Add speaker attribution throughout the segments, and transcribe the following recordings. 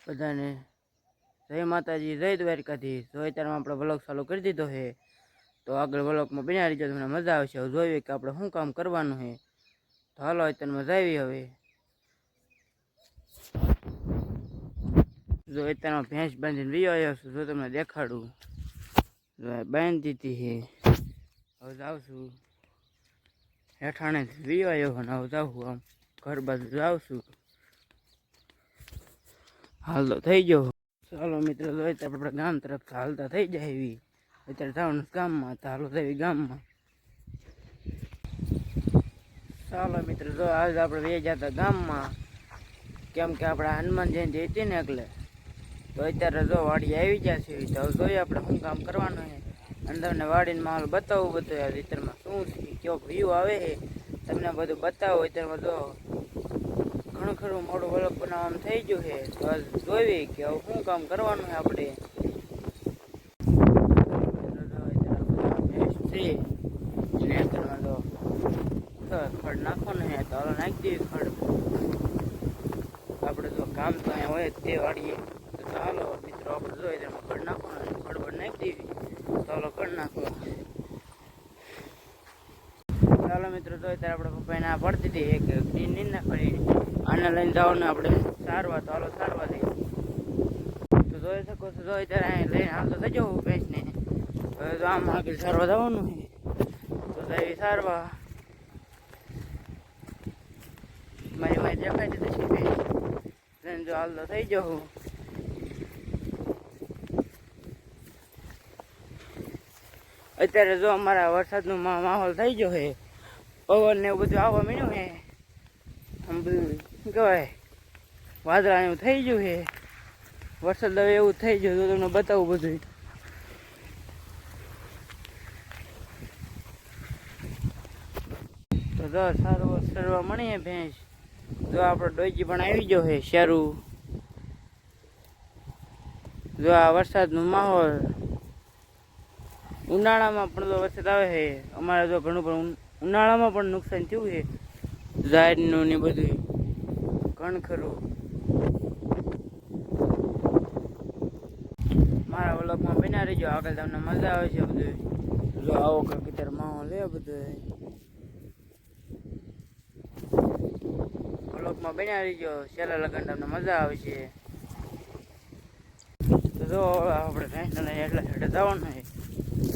Speaker 1: બધાને જય માતાજી, જય દ્વારકાધીશ. તો અત્યારમાં આપણે વ્લોગ ચાલુ કરી દીધો છે. તો આગળ વ્લોગમાં બન્યા રહીજો, તમને મજા આવશે. હવે જોઈએ કે આપણે શું કામ કરવાનું છે. તો હાલો અત્યારમાં જાવી. હવે જો અત્યારમાં ભેંસ બાંધીને વીયો આવ્યો છું. જો તમને દેખાડું, બાંધી દીધી છે. હવે જાઉં છું હેઠાણે વીયો આવ્યો અને હવે જાઉં આમ ઘર બાજુ જાઉં છું. હાલ તો થઈ ગયો. ચાલો મિત્રો, તો આપણે ગામ તરફ હાલતા થઈ જાય એવી. અત્યારે જવાનું ગામમાં, તો હાલો થઈ ગામમાં. ચાલો મિત્રો, જો આજે આપણે વે જતા ગામમાં, કેમ કે આપણે હનુમાન જયંતિ હતી ને એટલે. તો અત્યારે જો વાડી આવી ગયા છે. તો જોઈએ આપણે શું કામ કરવાનું છે. અંદરને વાડીને માહોલ બતાવું બધું. અત્યારમાં શું છે, કેવો વ્યૂ આવે છે તમને બધું બતાવું. અત્યારમાં જો ઘણું ખરું મોડું વ્લોગ બનાવવાનું થઈ ગયું છે. તો જોઈ કે હવે શું કામ કરવાનું છે આપણે. ખડ નાખવાનું છે તો હાલો નાખી દેવી ખડ. આપણે જો કામ તો અહીંયા હોય તે વાળીએ. તો ચાલો મિત્રો, આપણે જોઈએ તેમાં ખડ નાખવાનું, ખડ પર નાખી દેવી. ચાલો ખડ નાખવા. ચાલો મિત્રો, તો અત્યારે આપણે પપ્પાએ ના પડતી હતી એક નીંદ ના કરી આને લઈને જવાનું આપણે સારવા. તો હાલો સારવા દઈએ. તો જોઈ શકો છો, જો અત્યારે અહીં લઈને હાલતો થઈ જવું ભેંસને. હવે તો આમ આગળ સારવા જવાનું છે. તો જઈ સારવા. મારી મારી દેખાઈ દીધી છે ભેંસ લઈને જો હાલતો થઈ જવું. અત્યારે જો અમારા વરસાદનો માહોલ થઈ ગયો છે. પવન ને એવું બધું આવવા માંડ્યું છે. આમ બધું શું કહેવાય, વાદળા એવું થઈ ગયું છે. વરસાદ હવે એવું થઈ ગયું તો તમને બતાવું બધું. તો જો સરવા મળીએ ભેંસ. જો આપણો ડોજી પણ આવી ગયો છે શેરું. જો આ વરસાદનો માહોલ, ઉનાળામાં પણ તો વરસાદ આવે છે. અમારે જો ઘણું પણ ઉનાળામાં પણ નુકસાન થયું છે ઝાડનું ને બધું ઘણું ખરું. મારા વ્લોગમાં બન્યા રહીજો, આગળ તમને મજા આવે છે બધું. જો આવો કકીતર માહોલ લે બધું. વ્લોગમાં બન્યા રહીજો, છેલ્લા લગન તમને મજા આવે છે. તો જો આપણે ભેંસને એટલા છેડે જવાનું છે.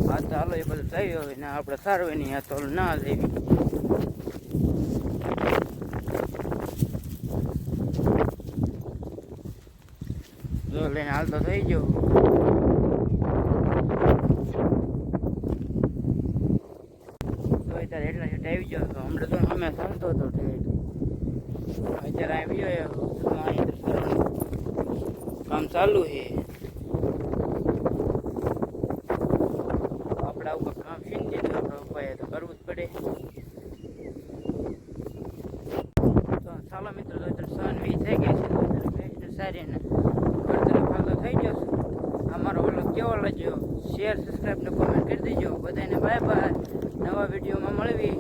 Speaker 1: હા તો હાલો એ બધું થઈ હવે ને આપણે સારું નહીં. આ તો ના જઈ જો લઈને હાલતો થઈ ગયો. તો અત્યારે એટલા છેડે આવી ગયો. તો હમણાં તો અમે ચાલતો હતો ઠેઠ. અત્યારે આવી ગયો કામ ચાલુ છે. આપણા ઉપર કામ સીન દીધું, આપણા ઉપાય તો કરવું જ પડે. તો ચાલો મિત્રો, તો સન વી થઈ ગઈ છે. સારી ને ઘર તરફ હાલતો થઈ ગયો છું. અમારો વ્લોગ કેવો લાગ્યો, શેર સબસ્ક્રાઈબ ને કોમેન્ટ કરી દેજો. બધાને બાય બાય. નવા વિડીયોમાં મળવી.